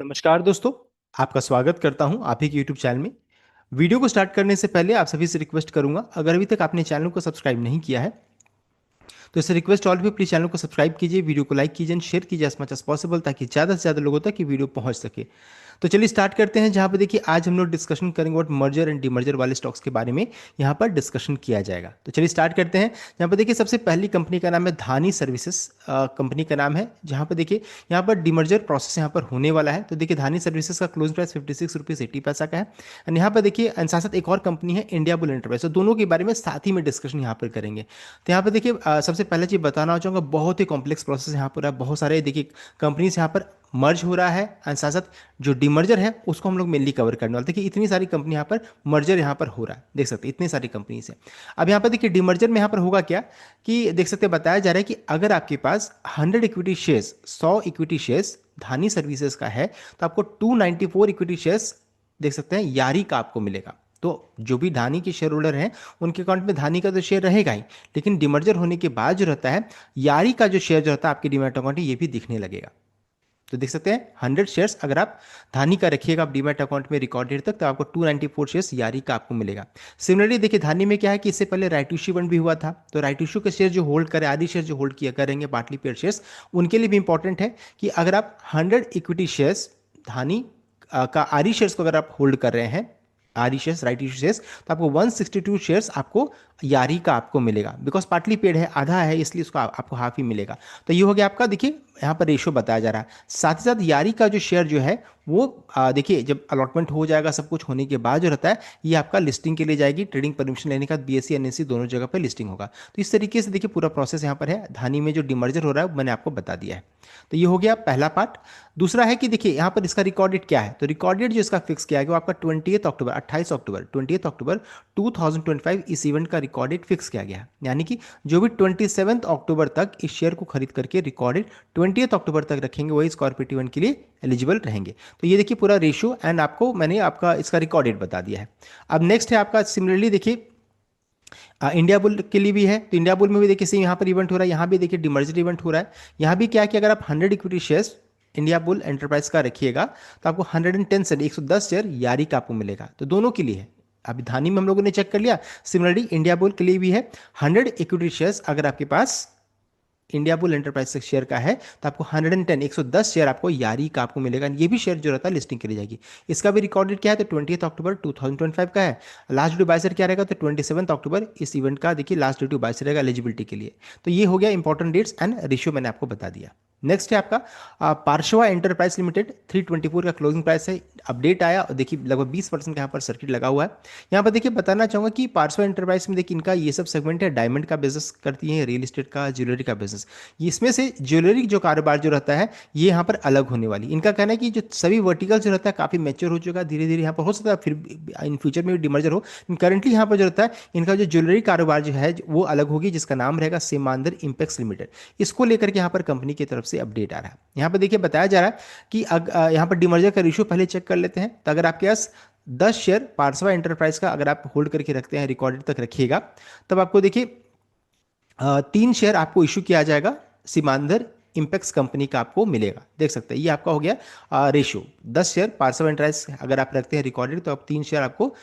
नमस्कार दोस्तों। आपका स्वागत करता हूं आप ही के YouTube चैनल में। वीडियो को स्टार्ट करने से पहले आप सभी से रिक्वेस्ट करूंगा, अगर अभी तक आपने चैनल को सब्सक्राइब नहीं किया है तो इसे रिक्वेस्ट ऑल भी प्लीज चैनल को सब्सक्राइब कीजिए, वीडियो को लाइक कीजिए, शेयर कीजिए एज मच एज पॉसिबल, ताकि ज़्यादा से ज़्यादा लोगों तक ये वीडियो पहुंच सके। तो चलिए स्टार्ट करते हैं, जहां पर देखिए आज हम लोग डिस्कशन करेंगे और मर्जर एंड डीमर्जर वाले स्टॉक्स के बारे में यहां पर डिस्कशन किया जाएगा। तो चलिए स्टार्ट करते हैं। यहाँ पर देखिए सबसे पहली कंपनी का नाम है धानी सर्विसेज, कंपनी का नाम है, जहां पर देखिए यहाँ पर डीमर्जर प्रोसेस यहाँ पर होने वाला है। तो देखिए धानी सर्विसेज का क्लोज प्राइस 56 रुपीज़ 80 पैसा का है। एंड यहाँ पर देखिए साथ साथ एक और कंपनी है इंडिया बुल एंटरप्राइज, तो दोनों के बारे में साथ ही में डिस्कशन यहाँ पर करेंगे। तो यहाँ पर देखिए सबसे पहले चीज़ बताना चाहूँगा, बहुत ही कॉम्प्लेक्स प्रोसेस यहाँ पर है, बहुत सारे देखिए कंपनीज यहाँ पर मर्ज हो रहा है एंड साथ साथ जो डीमर्जर है उसको हम लोग मेनली कवर करने वाले। देखिए इतनी सारी कंपनी यहाँ पर मर्जर यहाँ पर हो रहा है, देख सकते हैं इतनी सारी कंपनीज है। अब यहाँ पर देखिए डीमर्जर में यहाँ पर होगा क्या कि देख सकते हैं बताया जा रहा है कि अगर आपके पास 100 इक्विटी शेयर्स 100 इक्विटी शेयर्स धानी सर्विसेज का है तो आपको 294 इक्विटी शेयर्स देख सकते हैं यारी का आपको मिलेगा। तो जो भी धानी के शेयर होल्डर हैं उनके अकाउंट में धानी का तो शेयर रहेगा ही, लेकिन डिमर्जर होने के बाद जो रहता है यारी का जो शेयर जो रहता है आपके डीमैट अकाउंट में ये भी दिखने लगेगा। तो देख सकते हैं 100 शेयर्स अगर आप धानी का रखिएगा आप डीमैट अकाउंट में रिकॉर्ड डेट तक, तो आपको 294 शेयर्स यारी का आपको मिलेगा। सिमिलरली देखिए धानी में क्या है कि इससे पहले राइट इश्यू इवेंट भी हुआ था, तो राइट इश्यू के शेयर जो होल्ड करे, आदि शेयर जो होल्ड किया करेंगे पार्टली पेड शेयर्स, उनके लिए भी इंपॉर्टेंट है कि अगर आप 100 इक्विटी शेयर्स धानी का आरी शेयर्स को अगर आप होल्ड कर रहे हैं, आरी शेयर्स राइट इश्यू शेयर्स, तो आपको 162 शेयर्स आपको यारी का आपको मिलेगा। बिकॉज पार्टली पेड है, आधा है, इसलिए उसको आपको हाफ ही मिलेगा। तो ये हो गया आपका, देखिए यहाँ पर रेशो बताया जा रहा है। साथ ही साथ यारी का जो शेयर जो है वो देखिए जब अलॉटमेंट हो जाएगा सब कुछ होने के बाद जो रहता है ये आपका लिस्टिंग के लिए जाएगी, ट्रेडिंग परमिशन लेने के बाद बीएससी एनएससी दोनों जगह पर लिस्टिंग होगा। तो इस तरीके से देखिए पूरा प्रोसेस यहाँ पर है। धानी में जो डिमर्जर हो रहा है मैंने आपको बता दिया है। तो ये हो गया पहला पार्ट। दूसरा है कि देखिए यहाँ पर इसका रिकॉर्ड डेट क्या है, तो रिकॉर्ड डेट जो इसका फिक्स किया गया वो आपका 28 अक्टूबर 28 अक्टूबर 28 अक्टूबर 2025 इस इवेंट का रिकॉर्ड डेट फिक्स किया गया है। यानी कि जो भी 27 अक्टूबर तक इस शेयर को खरीद करके रिकॉर्ड डेट 28 अक्टूबर तक रखेंगे वही इस कॉर्पोरेट इवेंट के लिए एलिजिबल रहेंगे। तो ये देखिए पूरा रेशियो एंड आपको मैंने आपका इसका रिकॉर्ड डेट बता दिया है। अब नेक्स्ट है आपका सिमिलरली देखिए इंडिया बुल के लिए भी है। तो इंडिया बुल में भी देखिए सेम यहाँ पर इवेंट हो रहा है, यहाँ भी देखिए डिमर्जर इवेंट हो रहा है। यहाँ भी क्या है कि अगर आप 100 equity shares India bull enterprise का रखिएगा तो आपको 110 से 110 शेयर यारी का आपको मिलेगा। तो दोनों के लिए है। अभी धानी में हम लोगों ने चेक कर लिया, सिमिलरली इंडिया बुल के लिए भी है। 100 इक्विटी शेयर्स अगर आपके पास इंडिया बुल एंटरप्राइज से शेयर का है तो आपको 110 110 शेयर आपको यारी का आपको मिलेगा। ये भी शेयर जो रहता है लिस्टिंग के लिए जाएगी। इसका भी रिकॉर्ड डेट क्या है, तो 20 अक्टूबर 2025 का है। लास्ट ड्यू बाय शेयर क्या रहेगा, तो 27 अक्टूबर इस इवेंट का देखिए लास्ट ड्यू बाय शेयर रहेगा एलिजिबिलिटी के लिए। तो ये हो गया इंपॉर्टेंट डेट्स एंड रेशियो मैंने आपको बता दिया। नेक्स्ट है आपका पार्शवा एंटरप्राइज लिमिटेड 324 का क्लोजिंग प्राइस है। अपडेट आया और देखिए लगभग 20% का यहाँ पर सर्किट लगा हुआ है। यहाँ पर देखिए बताना चाहूंगा कि पार्शवा एंटरप्राइज में देखिए इनका ये सब सेगमेंट है, डायमंड का बिजनेस करती है, रियल एस्टेट का, ज्वेलरी का बिजनेस। इसमें से ज्वेलरी जो कारोबार जो रहता है ये यहाँ पर अलग होने वाली। इनका कहना है कि जो सभी वर्टिकल जो रहता है काफी मैच्योर हो चुका है, धीरे धीरे यहाँ पर हो सकता है फिर इन फ्यूचर में भी डिमर्जर हो। करंटली यहाँ पर जो रहता है इनका जो ज्वेलरी कारोबार जो है वो अलग होगी, जिसका नाम रहेगा सीमांध्र इंपेक्स लिमिटेड। इसको लेकर के यहाँ पर कंपनी की तरफ से अपडेट आ रहा है। यहाँ पर देखिए बताया जा रहा है कि यहाँ पर डिमर्जर का रेशियो पहले चेक कर लेते हैं। तो अगर आपके पास 10 शेयर पार्सवा एंटरप्राइज का अगर आप होल्ड करके रखते हैं रिकॉर्डेड तक रखिएगा, तब आपको देखिए 3 शेयर आपको इशू किया जाएगा सीमांध्र इंपेक्स कंपनी का आपको मिलेगा। देख सकते हैं ये आपका हो गया रेशियो। 10 शेयर पार्सव एंटरप्राइज अगर आप रखते हैं रिकॉर्डेड तो आप 3 शेयर आपको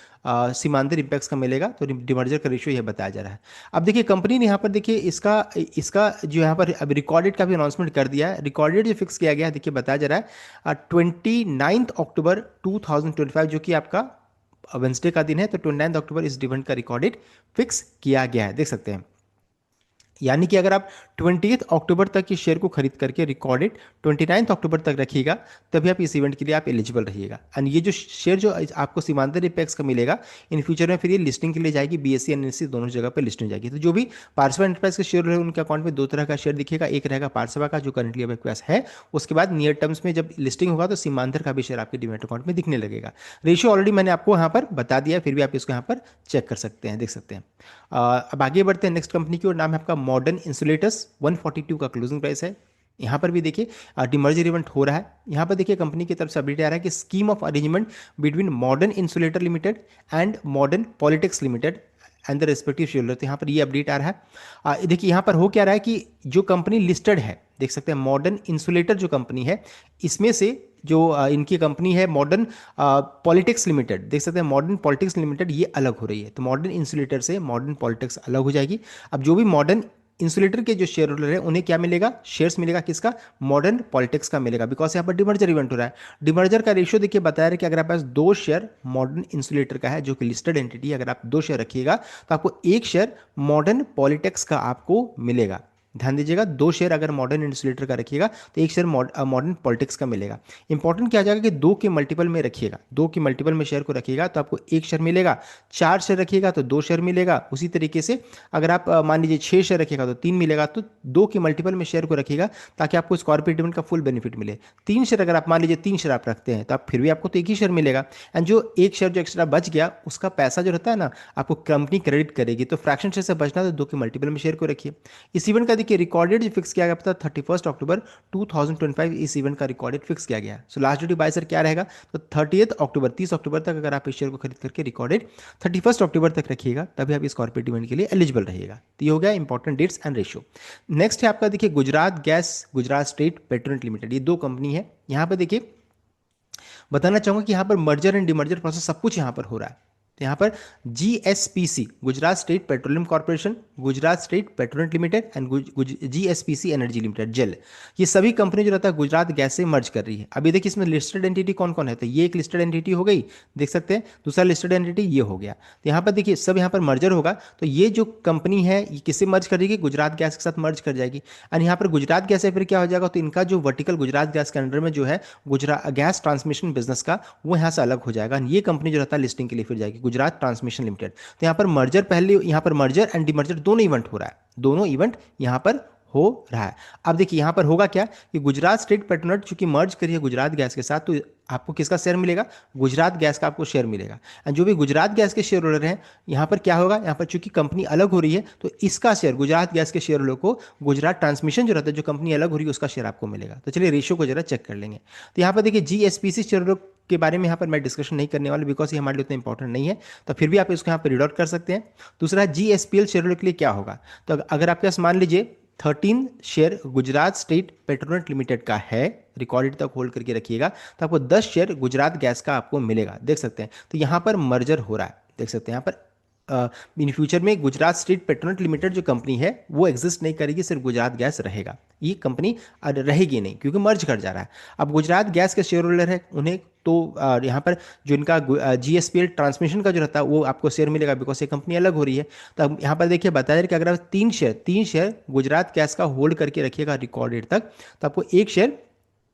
सीमांध्र इंपेक्स का मिलेगा। तो डिमर्जर का रेशियो यह बताया जा रहा है। अब देखिए कंपनी ने यहाँ पर देखिए इसका इसका जो यहाँ पर अब रिकॉर्डेड का भी अनाउंसमेंट कर दिया है। रिकॉर्डेड जो फिक्स किया गया है देखिए बताया जा रहा है 29 अक्टूबर 2025 जो कि आपका वेंसडे का दिन है। तो 29 अक्टूबर इस इवेंट का रिकॉर्डेड फिक्स किया गया है, देख सकते हैं। यानी कि अगर आप 20 अक्टूबर तक इस शेयर को खरीद करके रिकॉर्डेड 29 अक्टूबर तक रखिएगा तभी आप इस इवेंट के लिए आप एलिजिबल रहिएगा। एंड ये जो शेयर जो आपको सीमांध्र इंपेक्स का मिलेगा इन फ्यूचर में फिर ये लिस्टिंग के लिए जाएगी, बीएससी एनएससी दोनों जगह पर लिस्टिंग जाएगी। तो जो भी पार्सवा एंटरप्राइज के शेयर रहे उनके अकाउंट में 2 तरह का शेयर दिखेगा, एक रहेगा पार्सवा का जो करंटली आपके पास है, उसके बाद नियर टर्म्स में जब लिस्टिंग होगा तो सीमांध्र का भी शेयर आपके डीमैट अकाउंट में दिखने लगेगा। रेशियो ऑलरेडी मैंने आपको यहाँ पर बता दिया, फिर भी आप इसको यहाँ पर चेक कर सकते हैं, देख सकते हैं। अब आगे बढ़ते हैं नेक्स्ट कंपनी की ओर, नाम है आपका मॉडर्न इंसुलेटर्स। 142 का क्लोजिंग प्राइस है। यहाँ पर भी देखिए डिमर्जर इवेंट हो रहा है। यहाँ पर देखिए कंपनी की तरफ से अपडेट आ रहा है कि scheme of arrangement between modern insulator limited and modern politics limited and the respective shareholder. तो यहाँ पर ये अपडेट आ रहा है। देखिए यहाँ पर हो क्या रहा है कि जो कंपनी लिस्टेड है, देख सकते हैं मॉडर्न इंसुलेटर जो कंपनी है इसमें से जो इनकी कंपनी है मॉडर्न पॉलिटिक्स लिमिटेड, देख सकते हैं मॉडर्न पॉलिटिक्स लिमिटेड, ये अलग हो रही है। तो मॉडर्न इंसुलेटर से मॉडर्न पॉलिटिक्स अलग हो जाएगी। अब जो भी मॉडर्न इंसुलेटर के जो शेयर होल्डर है उन्हें क्या मिलेगा, शेयर्स मिलेगा किसका, मॉडर्न पॉलिटिक्स का मिलेगा, बिकॉज यहाँ पर डिमर्जर इवेंट हो रहा है। डिमर्जर का रेशियो देखिए बताया है कि अगर आपके पास 2 शेयर मॉडर्न इंसुलेटर का है जो कि लिस्टेड एंटिटी है, अगर आप 2 शेयर रखिएगा तो आपको 1 शेयर मॉडर्न पॉलिटिक्स का आपको मिलेगा। ध्यान दीजिएगा, 2 शेयर अगर मॉडर्न इंसुलेटर का रखिएगा तो 1 शेयर मॉडर्न पॉलिटिक्स का मिलेगा। इंपॉर्टेंट क्या आ जाएगा कि 2 के मल्टीपल में रखिएगा, 2 के मल्टीपल में शेयर को रखिएगा तो आपको 1 शेयर मिलेगा। 4 शेयर रखिएगा तो 2 शेयर मिलेगा। उसी तरीके से अगर आप मान लीजिए 6 शेयर रखिएगा तो 3 मिलेगा। तो 2 के मल्टीपल में शेयर को रखिएगा ताकि आपको इस कॉर्पोरेट डिविडेंड का फुल बेनिफिट मिले। 3 शेयर अगर आप मान लीजिए 3 शेयर आप रखते हैं तो आप फिर भी आपको तो 1 ही शेयर मिलेगा। एंड जो 1 शेयर जो एक्स्ट्रा बच गया उसका पैसा जो रहता है ना आपको कंपनी क्रेडिट करेगी। तो फ्रैक्शन शेयर से बचना तो 2 के मल्टीपल में शेयर को रखिए। इस इवेंट का देखिए रिकॉर्डेड जो फिक्स किया गया था 31 अक्टूबर 2025, इस इवेंट का रिकॉर्डेड फिक्स किया गया। So last date buy sir क्या रहेगा, तो 30 अक्टूबर, 30 अक्टूबर तक अगर आप इस शेयर को खरीद करके रिकॉर्डेड 31 अक्टूबर तक रखिएगा तभी आप इस कॉर्पोरेट इवेंट के लिए एलिजिबल रहिएगा। तो ये हो गया important dates and ratio. Next है आपका देखिए Gujarat Gas, Gujarat state Petronet Limited, ये 2 कंपनी है। यहाँ पर देखिए बताना चाहूंगा कि यहाँ पर मर्जर एंड डिमर्जर प्रोसेस सब कुछ यहाँ पर हो रहा है। तो यहाँ पर GSPC, Gujarat state petroleum corporation, Gujarat state Petronet limited and GSPC energy limited जेल, ये सभी कंपनी जो रहता है गुजरात गैस से मर्ज कर रही है। अभी देखिए इसमें लिस्टेड एंटिटी कौन कौन है, तो ये एक लिस्टेड एंटिटी हो गई, देख सकते हैं। दूसरा लिस्टेड एंटिटी ये हो गया। तो यहाँ पर देखिए सब यहाँ पर मर्जर होगा। तो ये जो कंपनी है ये किससे मर्ज करेगी, गुजरात गैस के साथ मर्ज कर जाएगी। और यहाँ पर गुजरात गैस है फिर क्या हो जाएगा, तो इनका जो वर्टिकल गुजरात गैस के अंडर में जो है गुजरात गैस ट्रांसमिशन बिजनेस का, वो यहाँ से अलग हो जाएगा। ये कंपनी जो रहता है लिस्टिंग के लिए फिर जाएगी गुजरात ट्रांसमिशन लिमिटेड। तो यहाँ पर मर्जर, पहले यहाँ पर मर्जर एंड डिमर्जर दोनों इवेंट हो रहा है, दोनों इवेंट यहाँ पर हो रहा है। अब देखिए यहाँ पर होगा क्या कि गुजरात स्टेट पेट्रोनेट चूंकि मर्ज करी है गुजरात गैस के साथ, तो आपको किसका शेयर मिलेगा, गुजरात गैस का आपको शेयर मिलेगा। एंड जो भी गुजरात गैस के शेयर होल्डर हैं, यहाँ पर क्या होगा, यहाँ पर चूंकि कंपनी अलग हो रही है तो इसका शेयर, गुजरात गैस के शेयर होल्डर को गुजरात ट्रांसमिशन जो रहता है, जो कंपनी अलग हो रही है उसका शेयर आपको मिलेगा। तो चलिए रेशियो को जरा चेक कर लेंगे। तो यहाँ पर देखिए जीएसपीसी शेयर होल्डर के बारे में यहाँ पर मैं डिस्कशन नहीं करने वाला, बिकॉज ये हमारे लिए उतना इंपॉर्टेंट नहीं है। तो फिर भी आप इसको यहाँ पर रीड आउट कर सकते हैं। दूसरा जीएसपीएल शेयर होल्डर के लिए क्या होगा, तो अगर आपके पास मान लीजिए 13 share Gujarat state Petronet limited का है, रिकॉर्डेड तक होल्ड करके रखिएगा, तो आपको 10 शेयर गुजरात गैस का आपको मिलेगा, देख सकते हैं। तो यहाँ पर मर्जर हो रहा है, देख सकते हैं। यहाँ पर इन फ्यूचर में गुजरात स्टेट पेट्रोनेट लिमिटेड जो कंपनी है वो एग्जिस्ट नहीं करेगी, सिर्फ गुजरात गैस रहेगा। ये कंपनी रहेगी नहीं क्योंकि मर्ज कर जा रहा है। अब गुजरात गैस के शेयर होल्डर है उन्हें तो यहाँ पर जो इनका जीएसपीएल ट्रांसमिशन का जो रहता है वो आपको शेयर मिलेगा, बिकॉज ये कंपनी अलग हो रही है। तो अब यहाँ पर देखिए बताया जाए कि अगर आप 3 शेयर गुजरात गैस का होल्ड करके रखिएगा रिकॉर्ड डेट तक, तो आपको 1 शेयर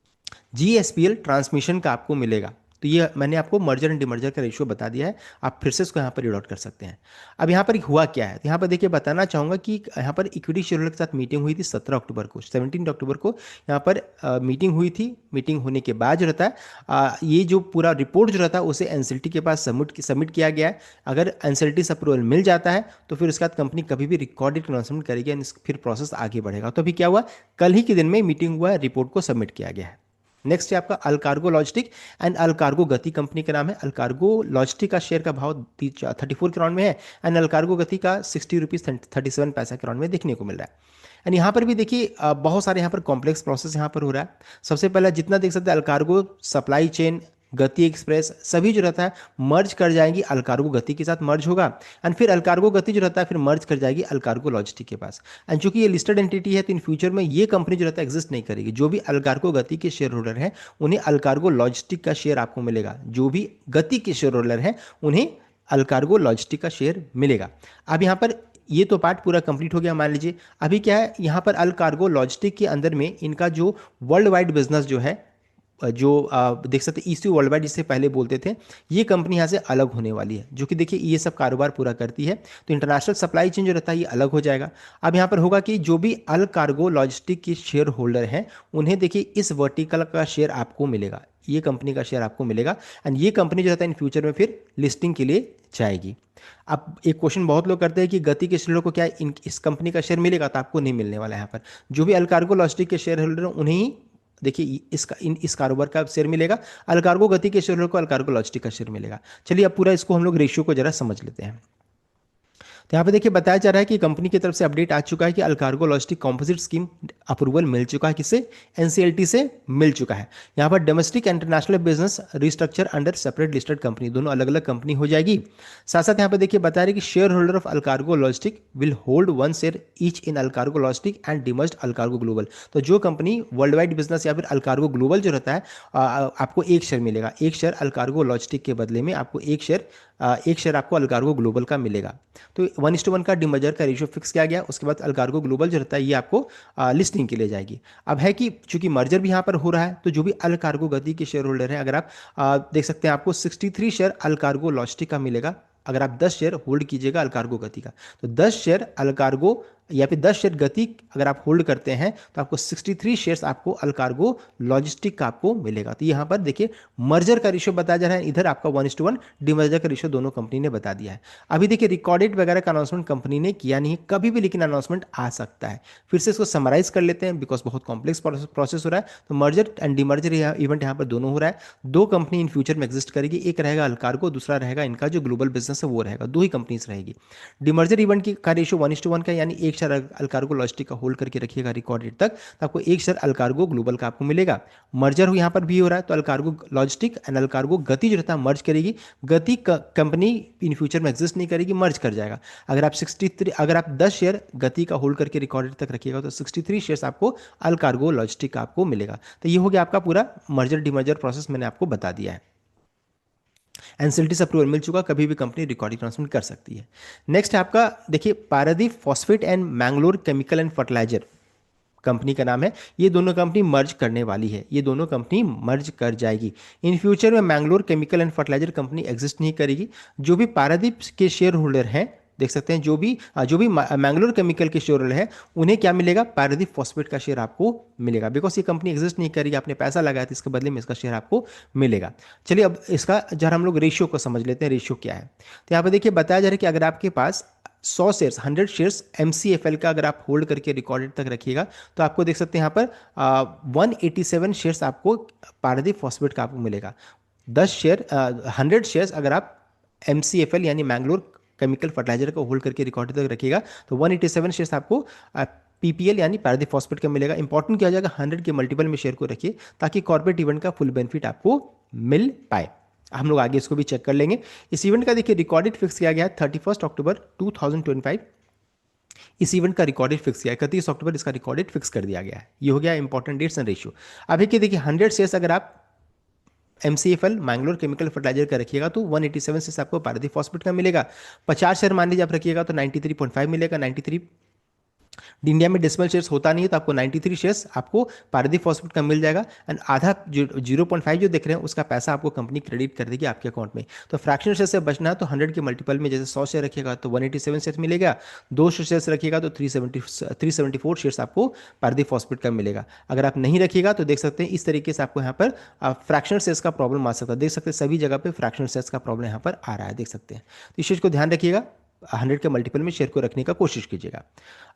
जीएसपीएल ट्रांसमिशन का आपको मिलेगा। तो ये मैंने आपको मर्जर एंड डिमर्जर का रेशियो बता दिया है, आप फिर से इसको यहाँ पर रीड आउट कर सकते हैं। अब यहाँ पर हुआ क्या है, तो यहाँ पर देखिए बताना चाहूँगा कि यहाँ पर इक्विटी शेयर होल्डर के साथ मीटिंग हुई थी 17 अक्टूबर को, 17 अक्टूबर को यहाँ पर मीटिंग हुई थी। मीटिंग होने के बाद जो रहता है ये जो पूरा रिपोर्ट जो रहता है उसे एनसीएलटी के पास सबमिट किया गया है। अगर एनसीएलटी से अप्रूवल मिल जाता है तो फिर उसके बाद कंपनी कभी भी रिकॉर्डेड अनाउंसमेंट करेगी एंड फिर प्रोसेस आगे बढ़ेगा। तो अभी क्या हुआ, कल ही के दिन में मीटिंग हुआ है, रिपोर्ट को सबमिट किया गया है। नेक्स्ट है आपका अलकार्गो लॉजिस्टिक एंड अलकार्गो गति, कंपनी का नाम है। अलकार्गो लॉजिस्टिक का शेयर का भाव 34 के राउंड में है एंड अलकार्गो गति का 60 रुपीज़ 37 पैसा के राउंड में देखने को मिल रहा है। एंड यहाँ पर भी देखिए बहुत सारे यहाँ पर कॉम्प्लेक्स प्रोसेस यहाँ पर हो रहा है। सबसे पहला जितना देख सकते हैं अलकार्गो सप्लाई चेन, गति एक्सप्रेस, सभी जो रहता है मर्ज कर जाएंगी, अलकार्गो गति के साथ मर्ज होगा। एंड फिर अलकार्गो गति जो रहता है फिर मर्ज कर जाएगी अलकार्गो लॉजिस्टिक के पास। एंड चूंकि ये लिस्टेड एंटिटी है तो इन फ्यूचर में ये कंपनी जो रहता है एग्जिस्ट नहीं करेगी। जो भी अलकार्गो गति के शेयर होल्डर हैं उन्हें अलकार्गो लॉजिस्टिक का शेयर आपको मिलेगा, जो भी गति के शेयर होल्डर हैं उन्हें अलकार्गो लॉजिस्टिक का शेयर मिलेगा। अब यहाँ पर ये तो पार्ट पूरा कंप्लीट हो गया। मान लीजिए अभी क्या है, यहाँ पर अलकार्गो लॉजिस्टिक के अंदर में इनका जो वर्ल्ड वाइड बिजनेस जो है, जो देख सकते हैं ईसी वर्ल्ड वाइड जिससे पहले बोलते थे, ये कंपनी यहाँ से अलग होने वाली है, जो कि देखिए ये सब कारोबार पूरा करती है। तो इंटरनेशनल सप्लाई चेन जो रहता है ये अलग हो जाएगा। अब यहाँ पर होगा कि जो भी अल कार्गो लॉजिस्टिक के शेयर होल्डर हैं उन्हें देखिए इस वर्टिकल का शेयर आपको मिलेगा, ये कंपनी का शेयर आपको मिलेगा। एंड ये कंपनी जो रहता है इन फ्यूचर में फिर लिस्टिंग के लिए जाएगी। अब एक क्वेश्चन बहुत लोग करते हैं कि गति के शेयरों को क्या इस कंपनी का शेयर मिलेगा, तो आपको नहीं मिलने वाला है। यहाँ पर जो भी अल कार्गो लॉजिस्टिक के शेयर होल्डर हैं उन्हें ही देखिए इस कारोबार का शेयर मिलेगा। अलकार्गो गति के शेयर को अलकार्गो लॉजिस्टिक का शेयर मिलेगा। चलिए अब पूरा इसको हम लोग रेशियो को जरा समझ लेते हैं। तो यहाँ पे देखिए बताया जा रहा है कि कंपनी की तरफ से अपडेट आ चुका है कि Allcargo logistic composite scheme approval मिल चुका है, किससे, एनसीएलटी से मिल चुका है। यहाँ पर domestic international business restructure under separate listed company, दोनों अलग अलग कंपनी हो जाएगी। साथ साथ यहाँ पे देखिए बता रहे कि share holder of Allcargo logistic will hold one share each in Allcargo logistic and demerged Allcargo global. तो जो कंपनी वर्ल्ड वाइड बिजनेस या फिर अलकार्गो ग्लोबल जो रहता है, आपको एक शेयर मिलेगा, एक शेयर अलकार्गो लॉजिस्टिक के बदले में आपको एक शेयर आपको अलकार्गो ग्लोबल का मिलेगा। तो 1:1 का डिमर्जर का रेशियो फिक्स किया गया। उसके बाद अलकार्गो ग्लोबल जो रहता है ये आपको लिस्टिंग के लिए जाएगी। अब है कि चूंकि मर्जर भी यहाँ पर हो रहा है, तो जो भी अलकार्गो गति के शेयर होल्डर हैं, अगर आप देख सकते हैं आपको 63 शेयर अलकार्गो लॉजिस्टिक का मिलेगा। अगर आप 10 शेयर होल्ड कीजिएगा अलकार्गो गति का, तो 10 शेयर अलकार्गो या फिर 10 शेयर गति अगर आप होल्ड करते हैं तो आपको 63 शेयर्स आपको अलकार्गो लॉजिस्टिक का आपको मिलेगा। तो यहाँ पर देखिए मर्जर का रेशियो बताया जा रहा है, इधर आपका 1:1 डिमर्जर का रेशियो दोनों कंपनी ने बता दिया है। अभी देखिए रिकॉर्डेड वगैरह का अनाउंसमेंट कंपनी ने किया नहीं है, कभी भी लेकिन अनाउंसमेंट आ सकता है। फिर से इसको समराइज कर लेते हैं बिकॉज बहुत कॉम्प्लेक्स प्रोसेस हो रहा है। तो मर्जर एंड डिमर्जर इवेंट यहाँ पर दोनों हो रहा है। दो कंपनी इन फ्यूचर में एग्जिस्ट करेगी, एक रहेगा अलकार्गो, दूसरा रहेगा इनका जो ग्लोबल बिजनेस है वो रहेगा, दो ही कंपनीज रहेगी। डिमर्जर इवेंट की का रेशियो 1:1 का, यानी एक शेयर अलकार्गो लॉजिस्टिक का होल्ड करके रखिएगा रिकॉर्ड डेट तक, तो आपको एक शेयर अलकार्गो ग्लोबल का आपको मिलेगा। मर्जर यहाँ पर भी हो रहा है, तो अलकार्गो लॉजिस्टिक एंड अलकार्गो गति जो रहता है मर्ज करेगी। गति कंपनी इन फ्यूचर में एग्जिस्ट नहीं करेगी, मर्ज कर जाएगा। अगर आप 10 शेयर गति का होल्ड करके रिकॉर्ड डेट तक रखिएगा तो 63 शेयर्स आपको अलकार्गो लॉजिस्टिक का आपको मिलेगा। तो ये हो गया आपका पूरा मर्जर डिमर्जर प्रोसेस, मैंने आपको बता दिया है। एनसीएलटी से अप्रूवल मिल चुका, कभी भी कंपनी रिकॉर्डिंग ट्रांसमिट कर सकती है। नेक्स्ट है आपका देखिए Paradeep Phosphate and Mangalore Chemical and Fertilizer Company का नाम है। ये दोनों कंपनी मर्ज करने वाली है, ये दोनों कंपनी मर्ज कर जाएगी। इन फ्यूचर में Mangalore Chemical and Fertilizer Company exist नहीं करेगी। जो भी पारादीप के शेयर होल्डर हैं, देख सकते हैं, जो भी मैंगलोर केमिकल के शेयर होल्डर है उन्हें क्या मिलेगा, पारादीप फॉस्फेट का शेयर आपको मिलेगा। बिकॉज ये कंपनी एग्जिस्ट नहीं करेगी, आपने पैसा लगाया था, इसके बदले में इसका शेयर आपको मिलेगा। चलिए अब इसका जरा हम लोग रेशियो को समझ लेते हैं, रेशियो क्या है। तो यहाँ पर देखिए बताया जा रहा है कि अगर आपके पास 100 शेयर्स 100 शेयर्स MCFL का अगर आप होल्ड करके रिकॉर्डेड तक रखिएगा तो आपको देख सकते हैं यहाँ पर 187 शेयर्स आपको पारादीप फॉस्फेट का आपको मिलेगा। 100 शेयर्स अगर आप MCFL यानी मैंगलोर केमिकल फर्टिलाइजर को होल्ड करके रिकॉर्डेड तक रखिएगा तो 187 शेयर्स आपको PPL यानी पारादीप फॉस्फेट का मिलेगा। इंपॉर्टेंट क्या हो जाएगा, 100 के मल्टीपल में शेयर को रखिए ताकि कॉर्पोरेट इवेंट का फुल बेनिफिट आपको मिल पाए। हम लोग आगे इसको भी चेक कर लेंगे। इस इवेंट का देखिए रिकॉर्डेड फिक्स किया गया है 31 अक्टूबर 2025। इस इवेंट का रिकॉर्डेड फिक्स किया है 31 अक्टूबर, इसका रिकॉर्डेड फिक्स कर दिया गया है। ये हो गया इंपॉर्टेंट डेट्स एंड रेशियो। अभी के देखिए 100 शेयर्स अगर आप MCFL मैंगलोर केमिकल फर्टिलाइजर का रखिएगा तो 187 से आपको पारादीप फॉस्फेट का मिलेगा। 50 शेयर मान लीजिए आप रखिएगा तो 93.5 मिलेगा। 93 इंडिया में डेसिमल शेयर्स होता नहीं है तो आपको 93 शेयर्स आपको पारादीप फॉस्फेट का मिल जाएगा। एंड आधा 0.5 जो देख रहे हैं उसका पैसा आपको कंपनी क्रेडिट कर देगी आपके अकाउंट में। तो फ्रैक्शनल शेयर से बचना है तो 100 के मल्टीपल में जैसे 100 शेयर रखिएगा तो 187 शेयर्स मिलेगा, 200 शेयर्स रखिएगा तो 374 शेयर्स आपको पारादीप फॉस्फेट का मिलेगा। अगर आप नहीं रखिएगा तो देख सकते हैं इस तरीके से आपको यहाँ पर फ्रैक्शनल शेयर्स का प्रॉब्लम आ सकता है। देख सकते हैं सभी जगह पर फ्रैक्शनल शेयर्स का प्रॉब्लम यहाँ पर आ रहा है, देख सकते हैं। तो इस चीज़ को ध्यान रखिएगा, 100 के मल्टीपल में शेयर को रखने का कोशिश कीजिएगा।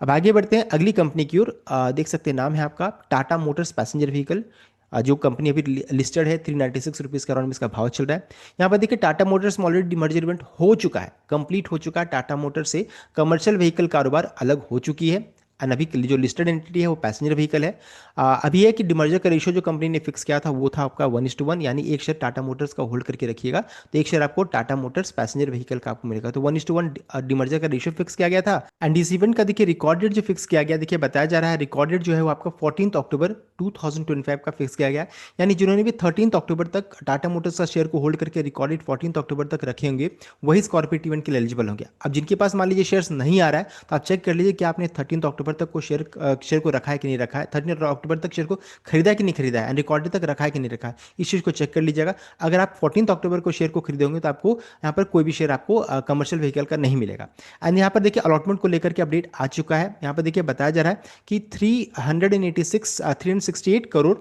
अब आगे बढ़ते हैं अगली कंपनी की ओर। देख सकते हैं नाम है आपका टाटा मोटर्स पैसेंजर व्हीकल। जो कंपनी अभी लिस्टेड है 396 रुपीज़ का अराउंड में इसका भाव चल रहा है। यहाँ पर देखिए टाटा मोटर्स में ऑलरेडी डिमर्जर इवेंट हो चुका है, कंप्लीट हो चुका है। टाटा मोटर्स से कमर्शियल व्हीकल कारोबार अलग हो चुकी है एंड अभी जो लिस्टेड एंटिटी है वो पैसेंजर व्हीकल है। अभी है कि डिमर्जर का रेशियो जो कंपनी ने फिक्स किया था वो था आपका 1:1, यानी एक शेयर टाटा मोटर्स का होल्ड करके रखिएगा तो एक शेयर आपको टाटा मोटर्स पैसेंजर व्हीकल का आपको मिलेगा। तो 1:1 डिमर्जर का रेशियो फिक्स किया गया था। एंड इस इवेंट का देखिए रिकॉर्डेड जो फिक्स किया गया, देखिए बताया जा रहा है रिकॉर्डेड जो है वो आपका 14 अक्टूबर 2025 का फिक्स किया गया। यानी जिन्होंने भी 13 अक्टूबर तक टाटा मोटर्स का शेयर को होल्ड करके रिकॉर्डेड 14 अक्टूबर तक रखे होंगे वही इस कॉर्पोरेट इवेंट के लिए एलिजिबल होंगे। अब जिनके पास मान लीजिए शेयर्स नहीं आ रहा है तो आप चेक कर लीजिए कि आपने 13 अक्टूबर तक को शेयर को रखा है कि नहीं रखा है, 13 अक्टूबर तक शेयर को खरीदा है कि नहीं खरीदा है, एंड रिकॉर्ड तक रखा है कि नहीं रखा है, इस चीज़ को चेक कर लीजिएगा। अगर आप 14 अक्टूबर को शेयर को खरीदे होंगे तो आपको यहाँ पर कोई भी शेयर आपको कमर्शियल व्हीकल का नहीं मिलेगा। एंड यहाँ पर देखिए अलॉटमेंट को लेकर के अपडेट आ चुका है। यहाँ पर देखिए बताया जा रहा है कि 368 करोड़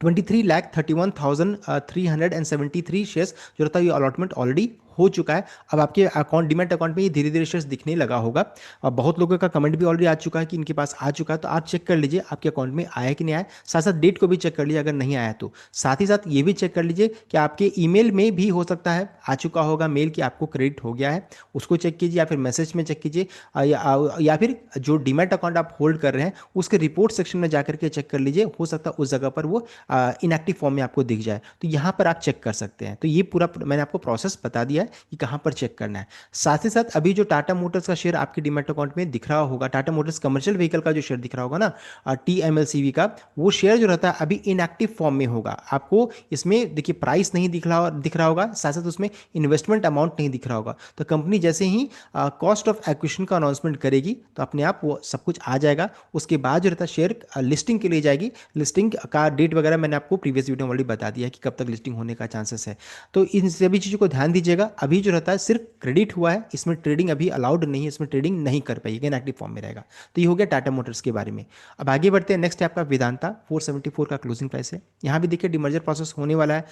23,31,373 शेयर्स जो रहता है ये अलॉटमेंट ऑलरेडी हो चुका है। अब आपके अकाउंट डीमैट अकाउंट में ये धीरे धीरे शेयर्स दिखने लगा होगा। अब बहुत लोगों का कमेंट भी ऑलरेडी आ चुका है कि इनके पास आ चुका है, तो आप चेक कर लीजिए आपके अकाउंट में आया कि नहीं आया। साथ साथ डेट को भी चेक कर लीजिए अगर नहीं आया तो। साथ ही साथ ये भी चेक कर लीजिए कि आपके ईमेल में भी हो सकता है आ चुका होगा मेल कि आपको क्रेडिट हो गया है, उसको चेक कीजिए, या फिर मैसेज में चेक कीजिए, या फिर जो डीमैट अकाउंट आप होल्ड कर रहे हैं उसके रिपोर्ट सेक्शन में जाकर के चेक कर लीजिए, हो सकता है उस जगह पर वो इनएक्टिव फॉर्म में आपको दिख जाए, तो यहाँ पर आप चेक कर सकते हैं। तो ये पूरा मैंने आपको प्रोसेस बता दिया है कि कहाँ पर चेक करना है। साथ ही साथ अभी जो टाटा मोटर्स का शेयर आपके डीमैट अकाउंट में दिख रहा होगा, टाटा मोटर्स कमर्शियल व्हीकल का जो शेयर दिख रहा होगा ना, TMLCV का, वो शेयर जो रहता है अभी इनएक्टिव फॉर्म में होगा। आपको इसमें देखिए प्राइस नहीं दिख रहा होगा, साथ साथ उसमें इन्वेस्टमेंट अमाउंट नहीं दिख रहा होगा। तो कंपनी जैसे ही कॉस्ट ऑफ एक्विजिशन का अनाउंसमेंट करेगी तो अपने आप वो सब कुछ आ जाएगा। उसके बाद जो रहता है शेयर लिस्टिंग के लिए जाएगी। लिस्टिंग का डेट वगैरह मैंने आपको प्रीवियस वीडियो में ऑलरेडी बता दिया है कि कब तक लिस्टिंग होने का चांसेस है। तो इन सभी चीज़ों को ध्यान दीजिएगा। अभी जो रहता है सिर्फ क्रेडिट हुआ है, इसमें ट्रेडिंग अभी अलाउड नहीं है, इसमें ट्रेडिंग नहीं कर पाएगी, इनएक्टिव फॉर्म में रहेगा। तो ये हो गया टाटा मोटर्स के बारे में। अब आगे बढ़ते हैं, नेक्स्ट है आपका वेदांता। 474 का क्लोजिंग प्राइस है। यहाँ भी देखिए डिमर्जर प्रोसेस होने वाला है।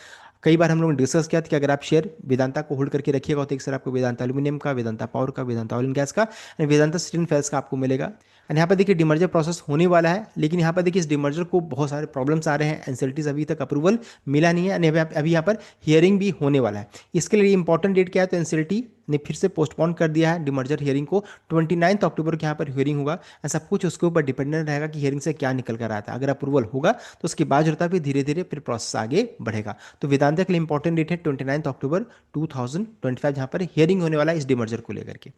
कई बार हम लोगों ने डिस्कस किया था कि अगर आप शेयर वेदांता को होल्ड करके रखिएगा तो एक सर आपको वेदांता एल्यूमिनियम का, वेदांता पावर का, वेदांता ऑयल एंड गैस का, वेदांता स्टील फेल्स का आपको मिलेगा। एंड यहाँ पर देखिए डिमर्जर प्रोसेस होने वाला है, लेकिन यहाँ पर देखिए इस डिमर्जर को बहुत सारे प्रॉब्लम्स आ रहे हैं। एनसीएलटी से अभी तक अप्रूवल मिला नहीं है, अभी यहाँ पर हियरिंग भी होने वाला है। इसके लिए इंपॉर्टेंट डेट क्या है, तो एनसीएलटी ने फिर से पोस्टपोन कर दिया है डिमर्जर हियरिंग को। 29 अक्टूबर को यहाँ पर हियरिंग होगा। सब कुछ उसके ऊपर डिपेंडेंट रहेगा कि हियरिंग से क्या निकल कर आता है। अगर अप्रूवल होगा तो उसके बाद जो रहता है फिर धीरे धीरे फिर प्रोसेस आगे बढ़ेगा। तो वेदांता के लिए इंपॉर्टेंट डेट है 29 अक्टूबर 2025, जहाँ पर हियरिंग होने वाला है इस डिमर्जर को लेकर के।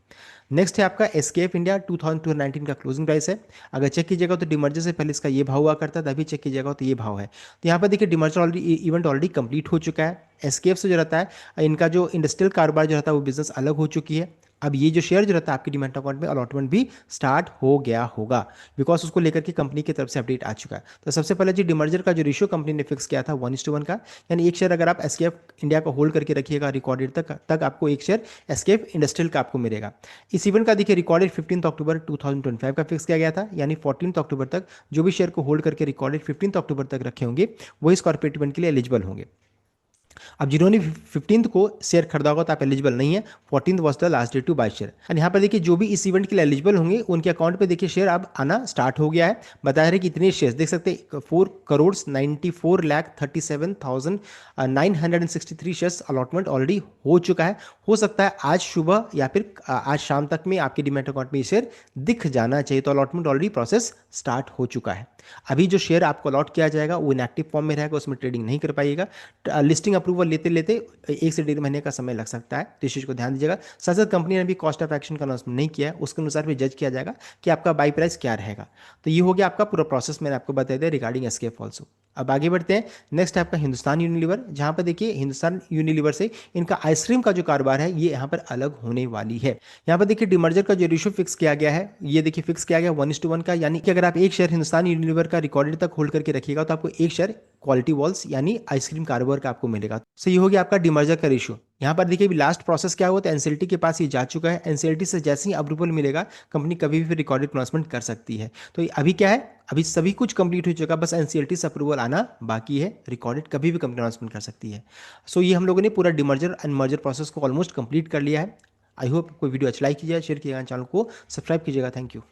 नेक्स्ट है आपका एसकेएफ इंडिया। 2019 का क्लोजिंग प्राइस है। अगर चेक कीजिएगा तो डिमर्जर से पहले इसका ये भाव हुआ करता था, अभी चेक कीजिएगा तो ये भाव है। तो यहाँ पर देखिए demerger already event already complete हो चुका है। एसकेएफ से जो रहता है इनका जो इंडस्ट्रियल कारोबार जो रहता है वो बिजनेस अलग हो चुकी है। अब ये जो शेयर जो रहता है आपके डीमैट अकाउंट में अलॉटमेंट भी स्टार्ट हो गया होगा, बिकॉज उसको लेकर के कंपनी की तरफ से अपडेट आ चुका है। तो सबसे पहले जो डिमर्जर का जो रेशियो कंपनी ने फिक्स किया था 1:1 का, यानी एक शेयर अगर आप एसकेएफ इंडिया को होल्ड करके रखिएगा रिकॉर्डेड तक आपको एक शेयर एसकेएफ इंडस्ट्रियल का आपको मिलेगा। इस इवेंट का देखिए रिकॉर्डेड 15 अक्टूबर 2025 का फिक्स किया गया था, यानी 14 अक्टूबर तक जो भी शेयर को होल्ड करके रिकॉर्डेड 15 अक्टूबर तक रखे होंगे वो इस कॉर्पोरेट इवेंट के लिए एलिजिबल होंगे। अब जिन्होंने 15 को शेयर खरीदा होगा तो आप एलिजिबल नहीं है। 14 was the last date to buy share. And यहाँ पर देखिए जो भी इस इवेंट के लिए एलिजिबल होंगे उनके अकाउंट पे देखिए शेयर अब आना स्टार्ट हो गया है। बता रहे कि इतने शेयर देख सकते हैं 4,94,37,963 शेयर्स अलॉटमेंट ऑलरेडी हो चुका है। हो सकता है आज सुबह या फिर आज शाम तक में आपके डीमैट अकाउंट में ये शेयर दिख जाना चाहिए। तो अलॉटमेंट ऑलरेडी प्रोसेस स्टार्ट हो चुका है। अभी जो शेयर आपको अलॉट किया जाएगा वो इनएक्टिव फॉर्म में रहेगा, उसमें ट्रेडिंग नहीं कर पाइएगा। लिस्टिंग अप्रूवल लेते लेते 1 से 1.5 महीने का समय लग सकता है, तो इस चीज़ को ध्यान दीजिएगा। साथ साथ कंपनी ने भी कॉस्ट ऑफ एक्शन का अनाउंसमेंट नहीं किया है, उसके अनुसार भी जज किया जाएगा कि आपका बाई प्राइस क्या रहेगा। तो ये हो गया आपका पूरा प्रोसेस, मैंने आपको बता दिया रिगार्डिंग एसकेएफ ऑल्सो। अब आगे बढ़ते हैं, नेक्स्ट है आपका हिंदुस्तान यूनिलीवर, जहां पर देखिए हिंदुस्तान यूनिलीवर से इनका आइसक्रीम का जो कारोबार है ये यहाँ पर अलग होने वाली है। यहाँ पर देखिए डिमर्जर का जो रेशियो फिक्स किया गया है, ये देखिए फिक्स किया गया 1:1 का, यानी कि अगर आप एक शेयर हिंदुस्तान यूनिलीवर का रिकॉर्डेड तक होल्ड करके रखिएगा तो आपको एक शेयर क्वालिटी वॉल्स यानी आइसक्रीम कारोबार का आपको मिलेगा। सो ये हो गया आपका डिमर्जर का रेशियो। यहाँ पर देखिए लास्ट प्रोसेस क्या हुआ, तो एनसीएलटी के पास ये जा चुका है। एनसीएलटी से जैसे ही अप्रूवल मिलेगा कंपनी कभी भी रिकॉर्डेड अनाउंसमेंट कर सकती है। तो अभी क्या है, अभी सभी कुछ कंप्लीट हो चुका, बस एनसीएलटी से अप्रूवल आना बाकी है। रिकॉर्डेड कभी भी कंपनी अनाउंसमेंट कर सकती है। सो ये हम लोगों ने पूरा डिमर्जर एंड मर्जर प्रोसेस को ऑलमोस्ट कंप्लीट कर लिया है। आई होप कोई वीडियो अच्छा लाइक कीजिएगा, शेयर कीजिएगा, चैनल को सब्सक्राइब कीजिएगा। Thank you.